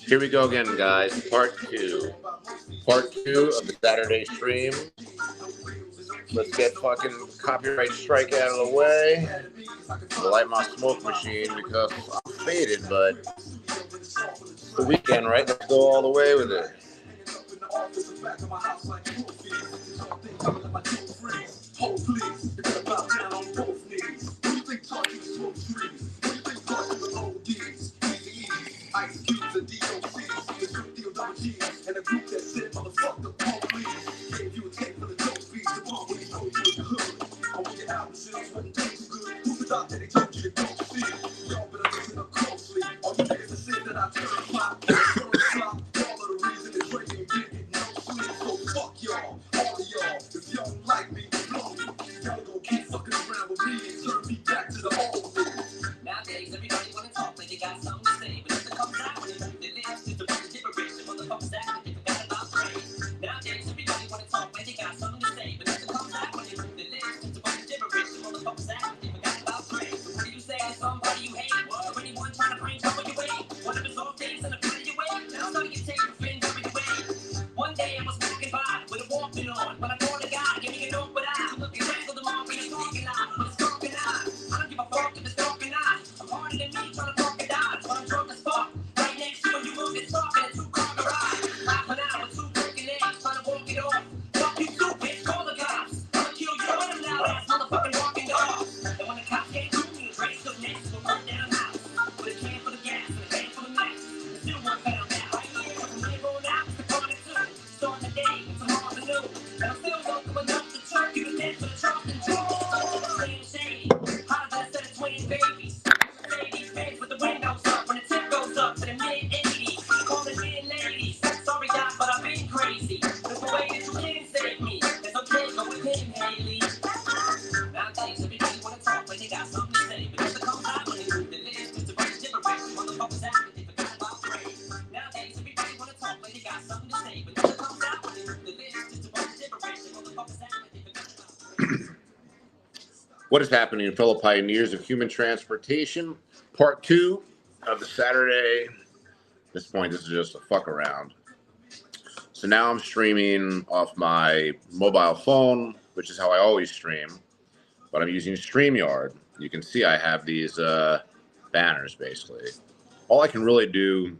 Here we go again, guys. Part two. Part two of the Saturday stream. Let's get fucking copyright strike out of the way. I'll light my smoke machine because I'm faded, but it's the weekend, right? Let's go all the way with it. What is happening, fellow pioneers of human transportation? Part two of the Saturday. At this point, this is just a fuck around. So now I'm streaming off my mobile phone, which is how I always stream, but I'm using Streamyard. You can see I have these banners, basically. All I can really do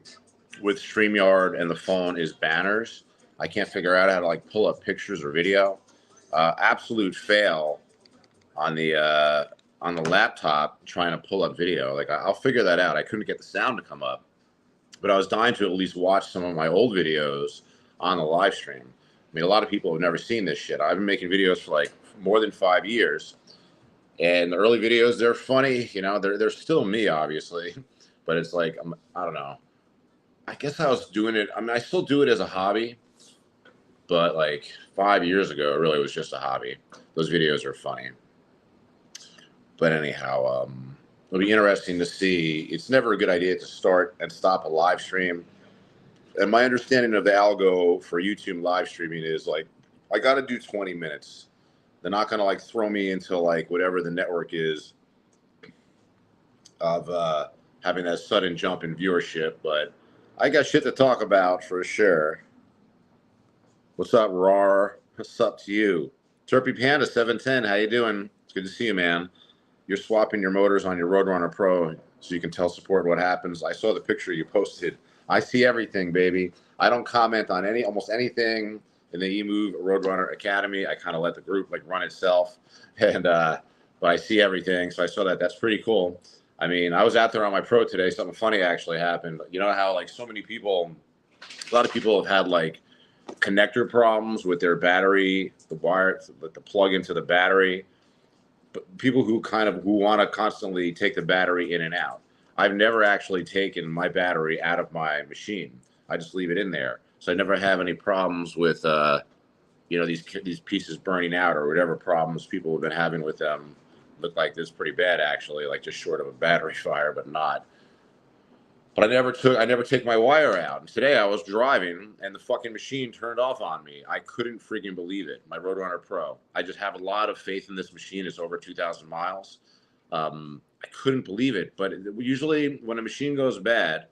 with Streamyard and the phone is banners. I can't figure out how to like pull up pictures or video. Absolute fail on the laptop trying to pull up video. Like I'll figure that out. I couldn't get the sound to come up, but I was dying to at least watch some of my old videos on the live stream. I mean, a lot of people have never seen this shit. I've been making videos for like more than 5 years, and the early videos, they're funny. You know, they're still me, obviously, but it's like I don't know. I guess I was doing it. I mean, I still do it as a hobby, but like 5 years ago, it really was just a hobby. Those videos are funny. But anyhow, it'll be interesting to see. It's never a good idea to start and stop a live stream. And my understanding of the algo for YouTube live streaming is like, I got to do 20 minutes. They're not going to like throw me into like whatever the network is of having that sudden jump in viewership. But I got shit to talk about for sure. What's up, Rar? What's up to you? Terpy Panda 710, how you doing? It's good to see you, man. You're swapping your motors on your Roadrunner Pro so you can tell support what happens. I saw the picture you posted. I see everything, baby. I don't comment on almost anything in the EMOVE Roadrunner Academy. I kind of let the group like run itself, and but I see everything. So I saw that. That's pretty cool. I mean, I was out there on my Pro today. Something funny actually happened. You know how like so many people, a lot of people have had like connector problems with their battery, the wire, the plug into the battery. People who want to constantly take the battery in and out. I've never actually taken my battery out of my machine. I just leave it in there. So I never have any problems with, you know, these pieces burning out or whatever problems people have been having with them. Look like this pretty bad, actually, like just short of a battery fire, but not. But I never take my wire out. And today I was driving and the fucking machine turned off on me. I couldn't freaking believe it. My Roadrunner Pro. I just have a lot of faith in this machine. It's over 2,000 miles. I couldn't believe it. But usually when a machine goes bad,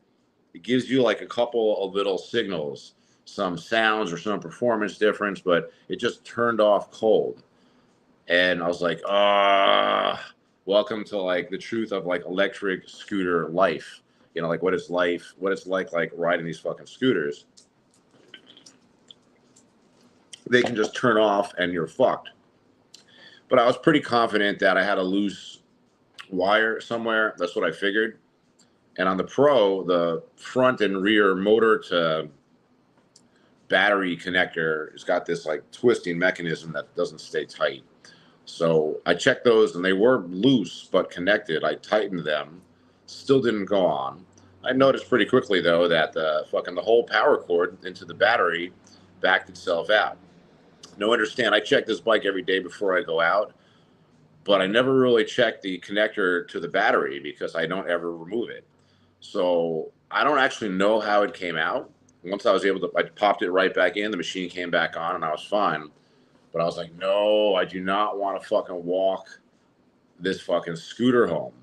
it gives you like a couple of little signals, some sounds or some performance difference, but it just turned off cold. And I was like, welcome to like the truth of like electric scooter life. You know, like what it's like riding these fucking scooters. They can just turn off and you're fucked. But I was pretty confident that I had a loose wire somewhere. That's what I figured. And on the Pro, the front and rear motor to battery connector has got this like twisting mechanism that doesn't stay tight. So I checked those and they were loose but connected. I tightened them, still didn't go on. I noticed pretty quickly though that the whole power cord into the battery backed itself out. Now understand, I check this bike every day before I go out, but I never really check the connector to the battery because I don't ever remove it. So I don't actually know how it came out. Once I was able to, I popped it right back in, the machine came back on and I was fine. But I was like, no, I do not want to fucking walk this fucking scooter home.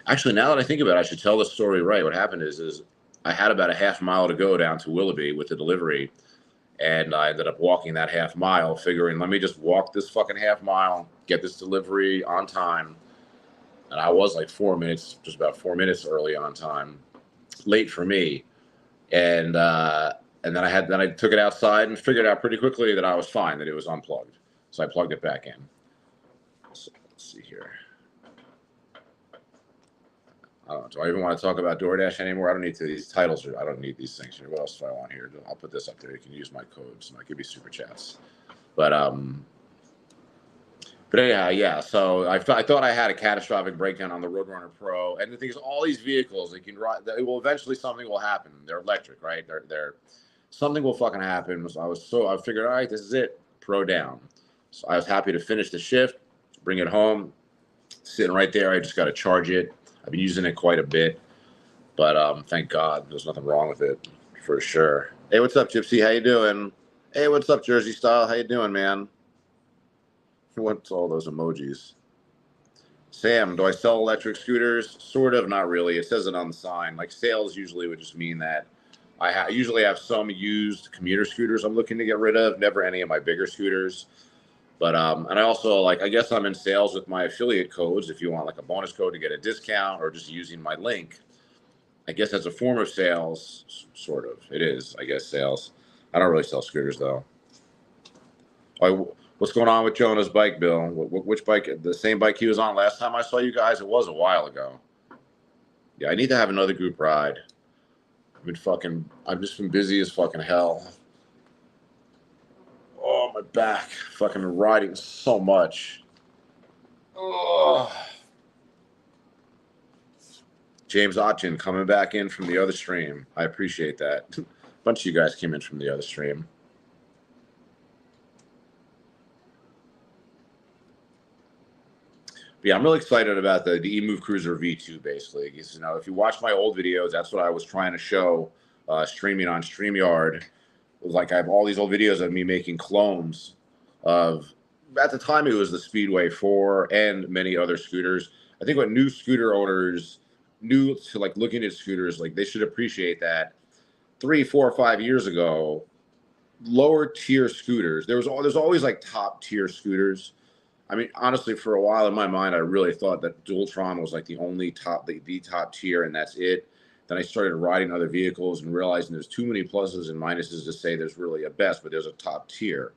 Actually, now that I think about it, I should tell the story right. What happened is I had about a half mile to go down to Willoughby with the delivery. And I ended up walking that half mile, figuring, let me just walk this fucking half mile, get this delivery on time. And I was like 4 minutes, just about 4 minutes early on time, late for me. And then I took it outside and figured out pretty quickly that I was fine, that it was unplugged. So I plugged it back in. So let's see here. I don't know. Do I even want to talk about DoorDash anymore? I don't need these titles. I don't need these things. What else do I want here? I'll put this up there. You can use my codes. I'll give you super chats. But anyhow, yeah. So I thought I had a catastrophic breakdown on the Roadrunner Pro, and the thing is, all these vehicles, they can ride. It will eventually something will happen. They're electric, right? They're something will fucking happen. So I figured, all right, this is it. Pro down. So I was happy to finish the shift, bring it home, sitting right there. I just got to charge it. I've been using it quite a bit, but thank God there's nothing wrong with it for sure. Hey, what's up, Gypsy? How you doing? Hey, what's up, Jersey Style? How you doing, man? What's all those emojis? Sam, do I sell electric scooters? Sort of, not really. It says it on the sign. Like sales usually would just mean that I usually have some used commuter scooters I'm looking to get rid of, never any of my bigger scooters. But and I also I guess I'm in sales with my affiliate codes. If you want like a bonus code to get a discount or just using my link, I guess that's a form of sales, sort of. It is, I guess, sales. I don't really sell scooters though. What's going on with Jonah's bike, Bill? Which bike? The same bike he was on last time I saw you guys? It was a while ago. Yeah, I need to have another group ride. I've just been busy as fucking hell. Oh, my back. Fucking riding so much. Oh. James Otchin coming back in from the other stream. I appreciate that. A bunch of you guys came in from the other stream. But yeah, I'm really excited about the EMOVE Cruiser V2, basically. Because, if you watch my old videos, that's what I was trying to show streaming on StreamYard. Like I have all these old videos of me making clones of, at the time it was the Speedway 4 and many other scooters. I think what new scooter owners, new to looking at scooters, they should appreciate that 3, 4, 5 years ago, lower tier scooters, there's always top tier scooters. I mean, honestly, for a while in my mind, I really thought that Dualtron was the only the top tier, and that's it. Then I started riding other vehicles and realizing there's too many pluses and minuses to say there's really a best, but there's a top tier,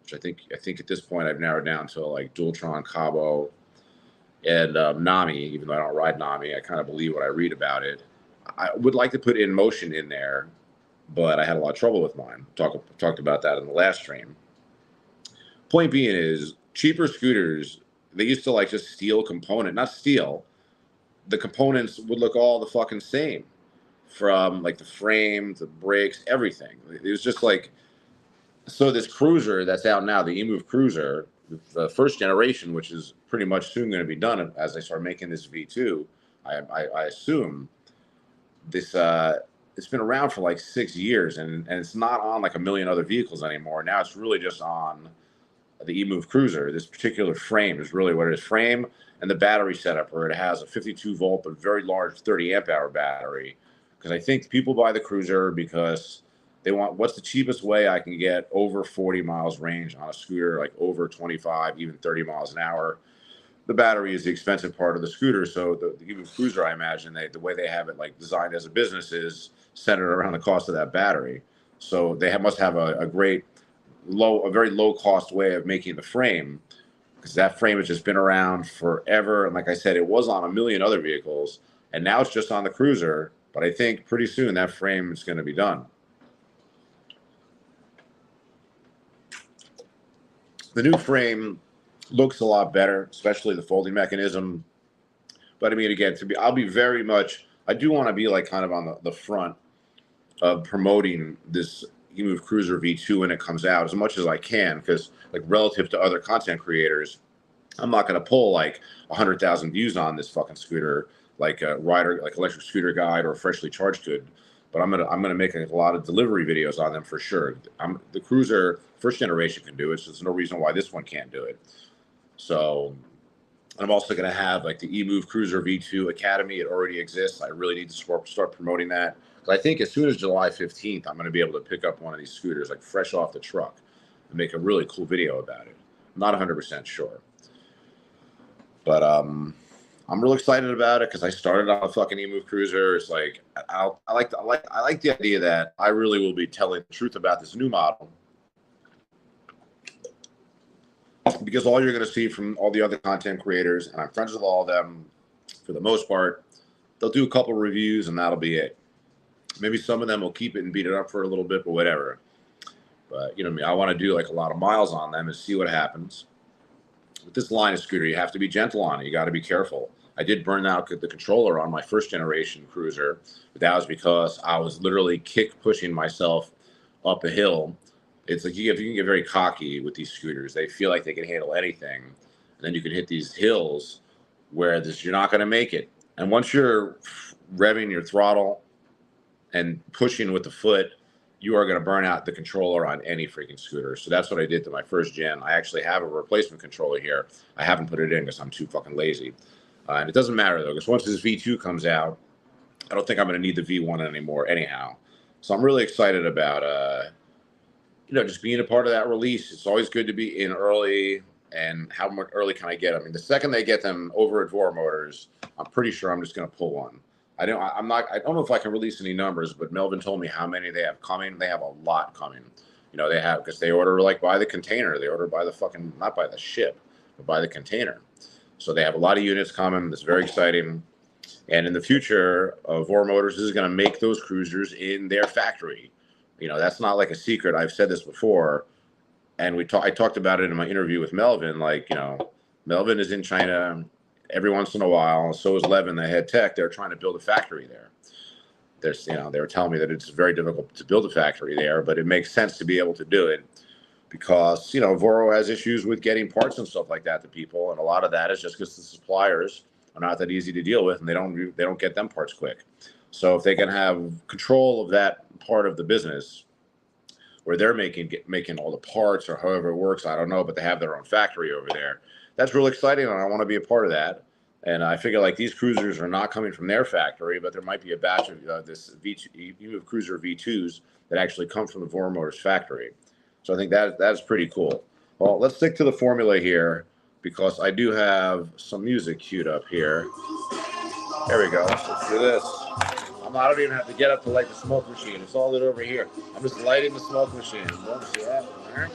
which I think at this point I've narrowed down to Dualtron, KAABO, and Nami. Even though I don't ride Nami, I kind of believe what I read about it. I would like to put InMotion in there, but I had a lot of trouble with mine. Talked about that in the last stream. Point being is, cheaper scooters, they used to just steal not steal. The components would look all the fucking same, from the frame, the brakes, everything. It was just so this cruiser that's out now, the EMOVE Cruiser, the first generation, which is pretty much soon going to be done as they start making this V2. I assume this it's been around for 6 years, and it's not on a million other vehicles anymore. Now it's really just on the EMOVE Cruiser. This particular frame is really what it is. Frame and the battery setup, where it has a 52 volt but very large 30 amp hour battery, because I think people buy the Cruiser because they want, what's the cheapest way I can get over 40 miles range on a scooter, like over 25, even 30 miles an hour. The battery is the expensive part of the scooter. So the EMOVE Cruiser, I imagine, the way they have it like designed as a business is centered around the cost of that battery. So they must have a very low cost way of making the frame, because that frame has just been around forever. And like I said, it was on a million other vehicles, and now it's just on the Cruiser. But I think pretty soon that frame is going to be done. The new frame looks a lot better, especially the folding mechanism. But I mean, again, I'll be very much, I do want to be like kind of on the front of promoting this EMOVE Cruiser V2 when it comes out as much as I can, because like relative to other content creators, I'm not going to pull like 100,000 views on this fucking scooter like a rider, like Electric Scooter Guide or Freshly Charged could. But I'm gonna make a lot of delivery videos on them for sure. The Cruiser first generation can do it, so there's no reason why this one can't do it. So I'm also going to have like the EMOVE Cruiser V2 Academy. It already exists. I really need to start promoting that. I think as soon as July 15th, I'm going to be able to pick up one of these scooters like fresh off the truck and make a really cool video about it. I'm not 100% sure, but I'm really excited about it because I started on a fucking EMOVE Cruiser. It's like I like the idea that I really will be telling the truth about this new model, because all you're going to see from all the other content creators, and I'm friends with all of them for the most part, they'll do a couple reviews and that'll be it. Maybe some of them will keep it and beat it up for a little bit, but whatever. But you know me, I want to do like a lot of miles on them and see what happens. With this line of scooter, you have to be gentle on it. You got to be careful. I did burn out the controller on my first generation Cruiser, but that was because I was literally kick pushing myself up a hill. It's like you can get very cocky with these scooters. They feel like they can handle anything, and then you can hit these hills where you're not going to make it. And once you're revving your throttle and pushing with the foot, you are going to burn out the controller on any freaking scooter. So that's what I did to my first gen. I actually have a replacement controller here. I haven't put it in because I'm too fucking lazy. And it doesn't matter though, because once this V2 comes out, I don't think I'm going to need the V1 anymore anyhow. So I'm really excited about, just being a part of that release. It's always good to be in early. And how much early can I get? I mean, the second they get them over at Voromotors, I'm pretty sure I'm just going to pull one. I don't know if I can release any numbers, but Melvin told me how many they have coming. They have a lot coming. They have, because they order like by the container. They order by the fucking, not by the ship, but by the container. So they have a lot of units coming. That's very exciting. And in the future, Voromotors is going to make those cruisers in their factory. That's not like a secret. I've said this before, and I talked about it in my interview with Melvin. Like, Melvin is in China every once in a while. So is Levin, the head tech. They're trying to build a factory there. They were telling me that it's very difficult to build a factory there, but it makes sense to be able to do it because, Voro has issues with getting parts and stuff like that to people. And a lot of that is just because the suppliers are not that easy to deal with, and they don't get them parts quick. So if they can have control of that part of the business where they're making all the parts or however it works, I don't know, but they have their own factory over there. That's really exciting, and I want to be a part of that. And I figure like these cruisers are not coming from their factory, but there might be a batch of this EMOVE Cruiser V2s that actually come from the Voromotors factory. So I think that's pretty cool. Well, let's stick to the formula here because I do have some music queued up here. There we go. Let's do this. I don't even have to get up to light the smoke machine. It's all lit over here. I'm just lighting the smoke machine. See that? There.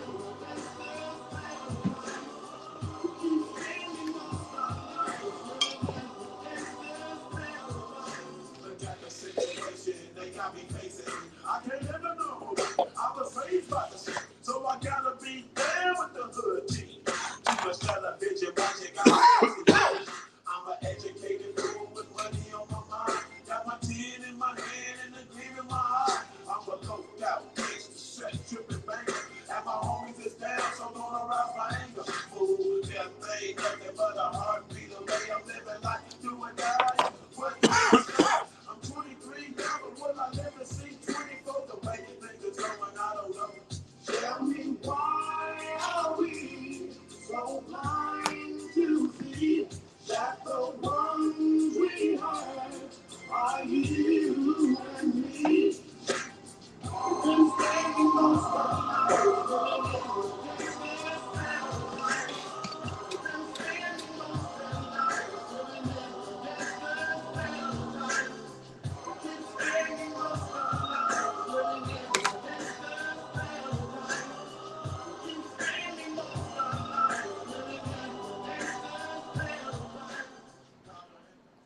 So I gotta be there with the hood team. Too much television watching. I'm an educated fool with money on my mind. Got my tin in my hand and a gleam in my eye. I'm a loped out gangster, set tripping banker. Have my homies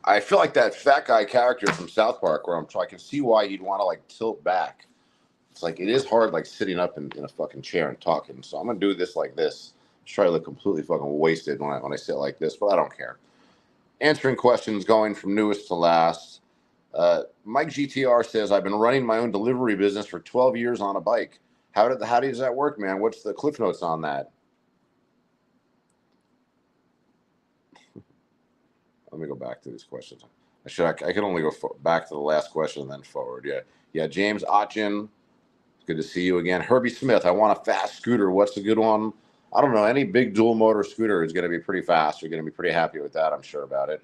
I feel like that fat guy character from South Park, where I can see why you'd want to like tilt back. It's like it is hard, like sitting up in a fucking chair and talking. So I'm gonna do this like this. Just try to look completely fucking wasted when I sit like this, but I don't care. Answering questions, going from newest to last. Mike GTR says, I've been running my own delivery business for 12 years on a bike. How does that work, man? What's the cliff notes on that? Let me go back to these questions. I could only go back to the last question and then forward. Yeah. James Otchin, good to see you again. Herbie Smith, I want a fast scooter. What's a good one? I don't know. Any big dual motor scooter is going to be pretty fast. You're going to be pretty happy with that. I'm sure about it.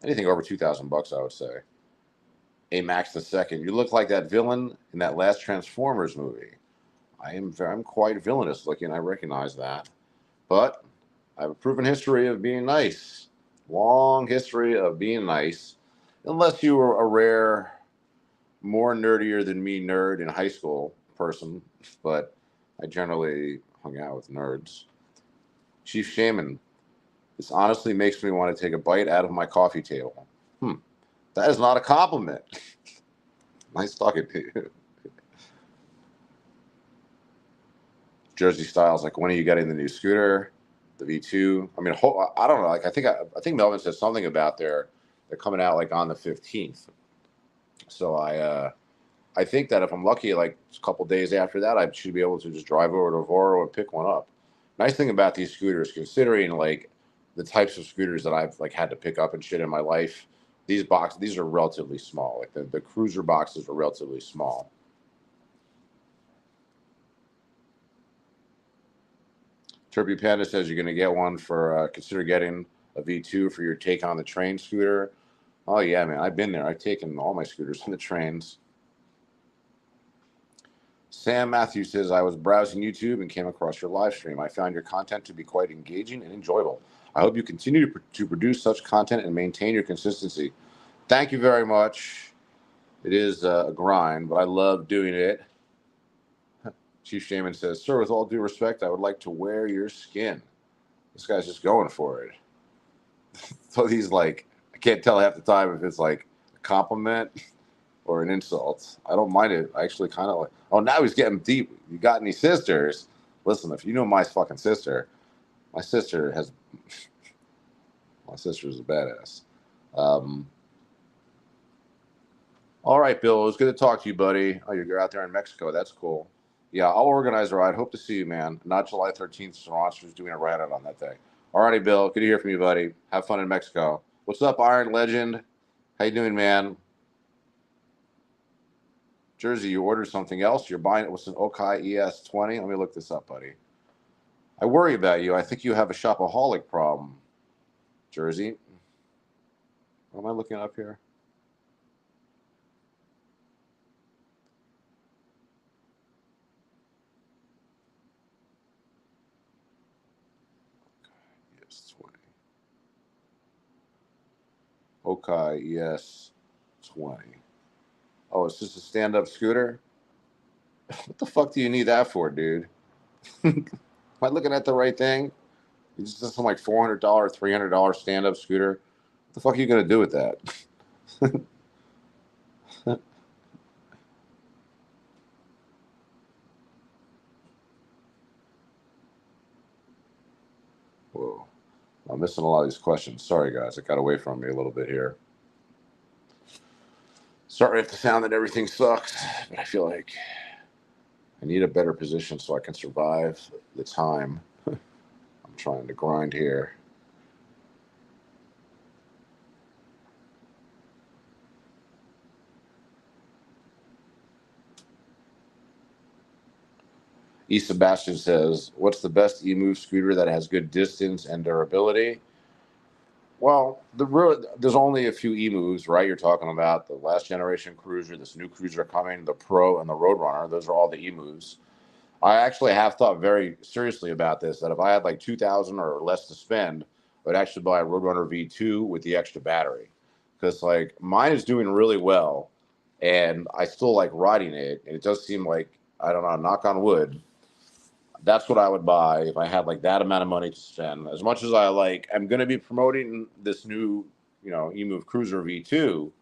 Anything over $2,000, I would say. A Max the Second, you look like that villain in that last Transformers movie. I'm quite villainous looking. I recognize that, but I have a proven history of being nice. Long history of being nice, unless you were a rare, more nerdier than me nerd in high school person. But I generally hung out with nerds. Chief Shaman, this honestly makes me want to take a bite out of my coffee table. That is not a compliment. Nice talking to you. Jersey Styles, like, when are you getting the new scooter, the V2? I mean, I don't know. Like, I think Melvin said something about they're coming out like on the 15th. So I think that if I'm lucky, like a couple days after that, I should be able to just drive over to Voro and pick one up. Nice thing about these scooters, considering like the types of scooters that I've like had to pick up and shit in my life, these are relatively small. Like the cruiser boxes are relatively small. Turpy Panda says you're going to get one for, consider getting a V2 for your Take on the Train scooter. Oh, yeah, man. I've been there. I've taken all my scooters on the trains. Sam Matthews says, I was browsing YouTube and came across your live stream. I found your content to be quite engaging and enjoyable. I hope you continue to produce such content and maintain your consistency. Thank you very much. It is a grind, but I love doing it. Chief Shaman says, sir, with all due respect, I would like to wear your skin. This guy's just going for it. So he's like, I can't tell half the time if it's like a compliment or an insult. I don't mind it. I actually kind of like, oh, now he's getting deep. You got any sisters? Listen, if you know my fucking sister, my sister is a badass. All right, Bill, it was good to talk to you, buddy. Oh, you're out there in Mexico. That's cool. Yeah, I'll organize a ride. Hope to see you, man. Not July 13th. Sriracha's doing a ride out on that day. All righty, Bill. Good to hear from you, buddy. Have fun in Mexico. What's up, Iron Legend? How you doing, man? Jersey, you ordered something else? You're buying it with an Okai ES20? Let me look this up, buddy. I worry about you. I think you have a shopaholic problem, Jersey. What am I looking up here? Okai ES20. Oh, it's just a stand-up scooter? What the fuck do you need that for, dude? Am I looking at the right thing? You just some like $400, $300 stand-up scooter. What the fuck are you gonna do with that? Whoa. I'm missing a lot of these questions. Sorry, guys. It got away from me a little bit here. Sorry if the sound and everything sucks, but I feel like I need a better position so I can survive the time. I'm trying to grind here. E. Sebastian says, what's the best EMOVE scooter that has good distance and durability? Well, there's only a few EMOVEs, right? You're talking about the last generation cruiser, this new cruiser coming, the Pro and the Roadrunner. Those are all the EMOVEs. I actually have thought very seriously about this, that if I had like $2,000 or less to spend, I would actually buy a Roadrunner V2 with the extra battery. Because like mine is doing really well and I still like riding it. And it does seem like, I don't know, knock on wood, that's what I would buy if I had like that amount of money to spend. As much as I'm going to be promoting this new you know, EMOVE Cruiser V2.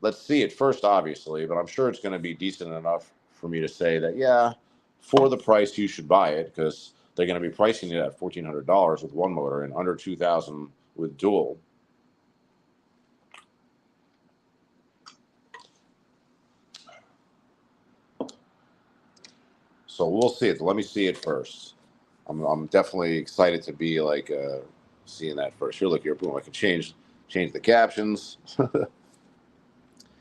Let's see it first, obviously, but I'm sure it's going to be decent enough for me to say that, yeah, for the price, you should buy it, because they're going to be pricing it at $1,400 with one motor and under $2,000 with dual. So we'll see it. Let me see it first. I'm definitely excited to be like seeing that first. Here, look here, boom! I can change the captions.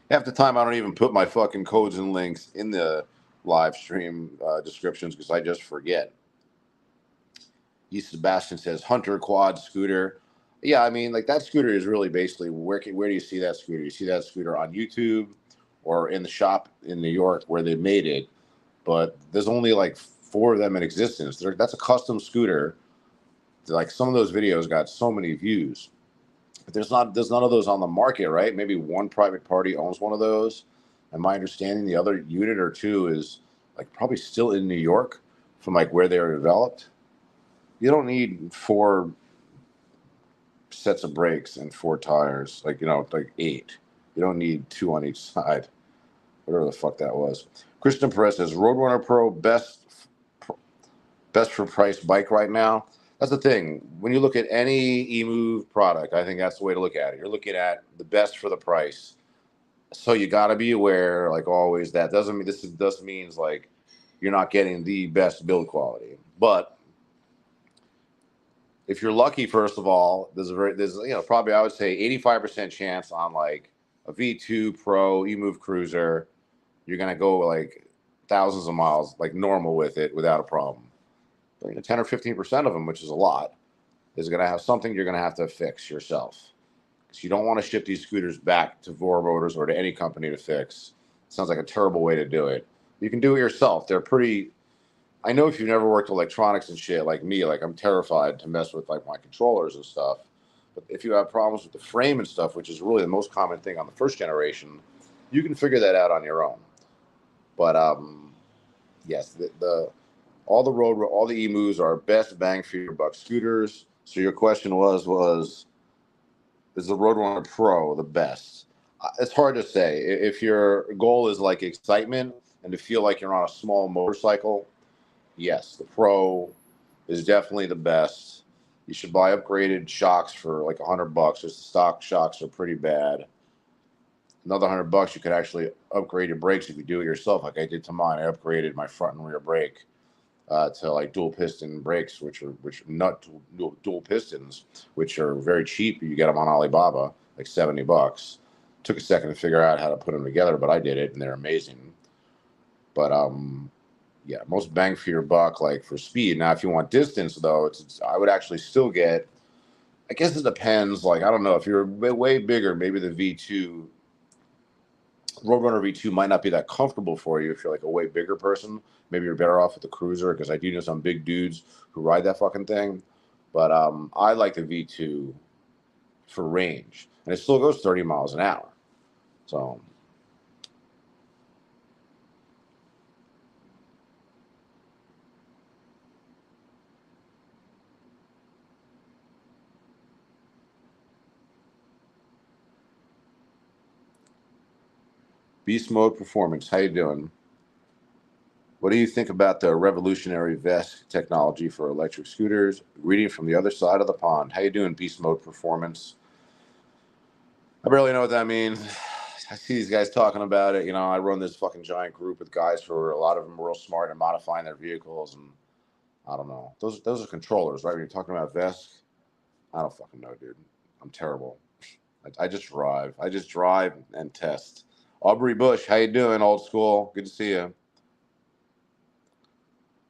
Half the time, I don't even put my fucking codes and links in the live stream descriptions because I just forget. E. Sebastian says Hunter quad scooter. Yeah, I mean, like that scooter is really basically where do you see that scooter? You see that scooter on YouTube or in the shop in New York where they made it, but there's only like 4 of them in existence. That's a custom scooter. Like some of those videos got so many views. But there's none of those on the market, right? Maybe one private party owns one of those. And my understanding, the other unit or 2 is like probably still in New York from like where they were developed. You don't need 4 sets of brakes and 4 tires, like, you know, like 8. You don't need 2 on each side, whatever the fuck that was. Christian Perez says Roadrunner Pro best for price bike right now. That's the thing. When you look at any EMOVE product, I think that's the way to look at it. You're looking at the best for the price. So you got to be aware, like always, that doesn't mean this means like you're not getting the best build quality. But if you're lucky, first of all, there's you know, probably I would say 85% chance on like a V2 Pro EMOVE Cruiser, you're gonna go like thousands of miles like normal with it without a problem. But, you know, 10 or 15% of them, which is a lot, is going to have something you're going to have to fix yourself. Because you don't want to ship these scooters back to Voromotors or to any company to fix. It sounds like a terrible way to do it. You can do it yourself. They're pretty. I know if you've never worked electronics and shit like me, like I'm terrified to mess with like my controllers and stuff. But if you have problems with the frame and stuff, which is really the most common thing on the first generation, you can figure that out on your own. But yes, all the EMOVEs are best bang for your buck scooters. So your question was is the Roadrunner Pro the best? It's hard to say. If your goal is like excitement and to feel like you're on a small motorcycle, yes, the Pro is definitely the best. You should buy upgraded shocks for like $100. Just the stock shocks are pretty bad. Another $100, you could actually upgrade your brakes if you do it yourself, like I did to mine. I upgraded my front and rear brake to like dual piston brakes, which are not dual pistons, which are very cheap. You get them on Alibaba, like $70. Took a second to figure out how to put them together, but I did it, and they're amazing. But yeah, most bang for your buck, like for speed. Now, if you want distance, though, I would actually still get. I guess it depends. Like, I don't know, if you're way bigger, maybe the V2. Roadrunner V2 might not be that comfortable for you if you're like a way bigger person. Maybe you're better off with the Cruiser, because I do know some big dudes who ride that fucking thing. But I like the V2 for range, and it still goes 30 miles an hour. So Beast Mode Performance, how you doing? What do you think about the revolutionary Vesque technology for electric scooters? Reading from the other side of the pond. How you doing, Beast Mode Performance? I barely know what that means. I see these guys talking about it. You know, I run this fucking giant group with guys who are, a lot of them are real smart at modifying their vehicles, and I don't know. Those are controllers, right? When you're talking about Vesque, I don't fucking know, dude. I'm terrible. I just drive. I just drive and test. Aubrey Bush, how you doing, old school? Good to see you.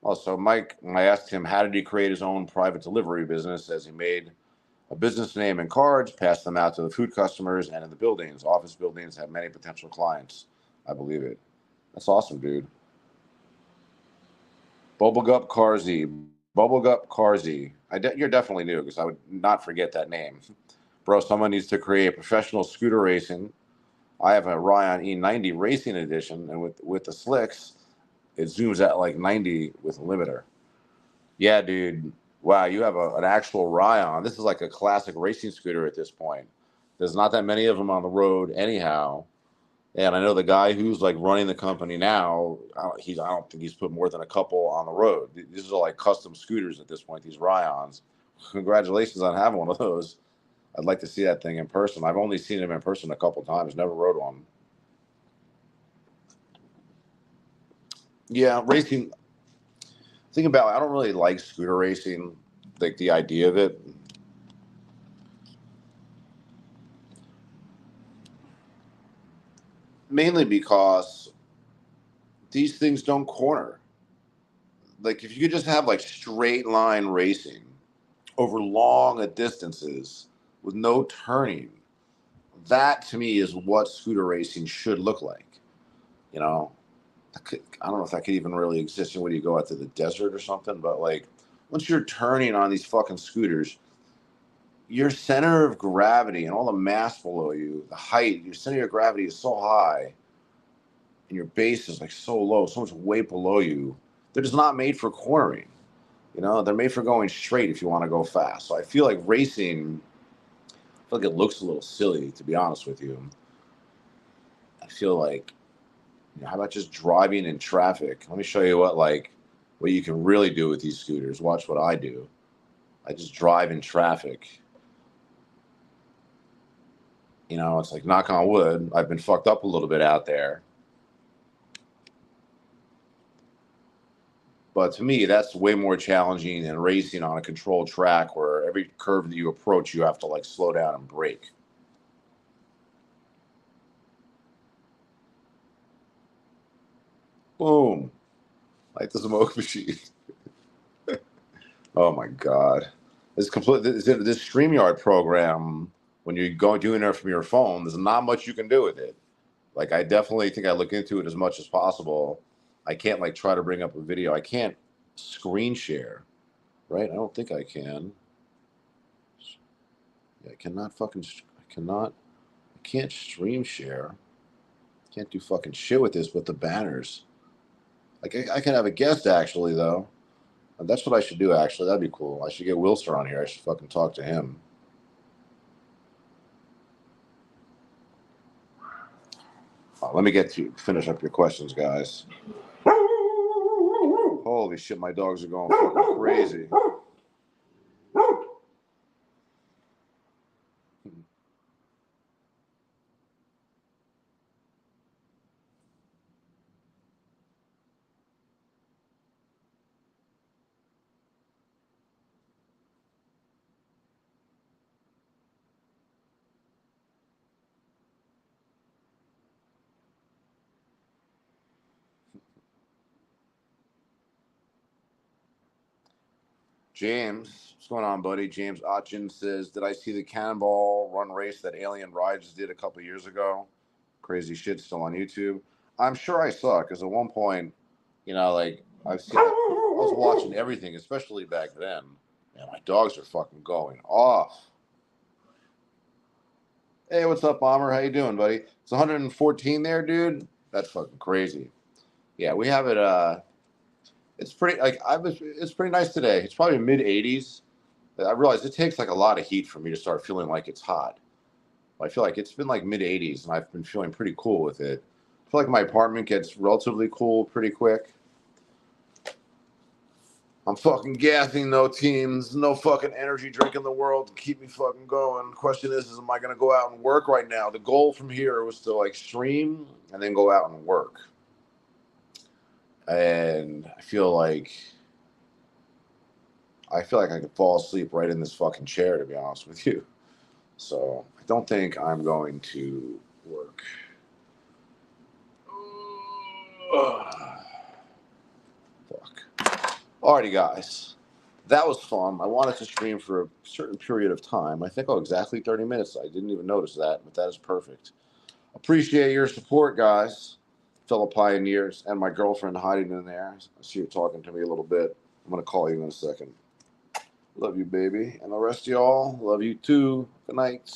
Also, Mike, when I asked him how did he create his own private delivery business, as he made a business name in cards, passed them out to the food customers and in the buildings. Office buildings have many potential clients. I believe it. That's awesome, dude. Bubblegup Carzy. Bubblegup Carzy. You're definitely new, because I would not forget that name. Bro, someone needs to create professional scooter racing. I have a Ryan E90 Racing Edition, and with the slicks, it zooms at like 90 with a limiter. Yeah, dude. Wow, you have an actual Ryan. This is like a classic racing scooter at this point. There's not that many of them on the road anyhow. And I know the guy who's like running the company now, I don't think he's put more than a couple on the road. These are like custom scooters at this point, these Ryons. Congratulations on having one of those. I'd like to see that thing in person. I've only seen him in person a couple times, never rode one. Yeah, racing. Think about it, I don't really like scooter racing, like the idea of it. Mainly because these things don't corner. Like if you could just have like straight line racing over long distances with no turning, that to me is what scooter racing should look like. You know, I don't know if that could even really exist. Where do you go out to the desert or something? But like once you're turning on these fucking scooters, your center of gravity and all the mass below you, the height, your center of gravity is so high and your base is like so low, so much weight below you. They're just not made for cornering. You know, they're made for going straight if you want to go fast. So I feel like racing, I feel like it looks a little silly, to be honest with you. I feel like, you know, how about just driving in traffic? Let me show you what you can really do with these scooters. Watch what I do. I just drive in traffic. You know, it's like, knock on wood, I've been fucked up a little bit out there. But to me, that's way more challenging than racing on a controlled track where every curve that you approach, you have to like slow down and brake. Boom. Like the smoke machine. Oh my God. This StreamYard program, when you're doing it from your phone, there's not much you can do with it. Like I definitely think I look into it as much as possible. I can't like try to bring up a video. I can't screen share, right? I don't think I can. Yeah, I can't stream share. Can't do fucking shit with this but the banners. Like I can have a guest actually though. That's what I should do actually. That'd be cool. I should get Wilster on here. I should fucking talk to him. Let me finish up your questions, guys. Holy shit, my dogs are going fucking crazy. James, what's going on, buddy? James Otchin says, did I see the Cannonball Run race that Alien Rides did a couple years ago? Crazy shit, still on YouTube. I'm sure I saw it because at one point, you know, like I was watching everything, especially back then. Man, my dogs are fucking going off. Hey, what's up, Bomber? How you doing, buddy? It's 114 there, dude. That's fucking crazy. Yeah, we have it. It's pretty it's pretty nice today. It's probably mid 80s. I realize it takes like a lot of heat for me to start feeling like it's hot. I feel like it's been like mid 80s and I've been feeling pretty cool with it. I feel like my apartment gets relatively cool pretty quick. I'm fucking gassing though, teams. No fucking energy drink in the world to keep me fucking going. Question is am I gonna go out and work right now? The goal from here was to like stream and then go out and work. And I feel like I could fall asleep right in this fucking chair, to be honest with you. So I don't think I'm going to work. Fuck. Alrighty, guys. That was fun. I wanted to stream for a certain period of time. I think exactly 30 minutes. I didn't even notice that, but that is perfect. Appreciate your support, guys. Fellow pioneers, and my girlfriend hiding in there. I see her talking to me a little bit. I'm going to call you in a second. Love you, baby. And the rest of y'all, love you too. Good night.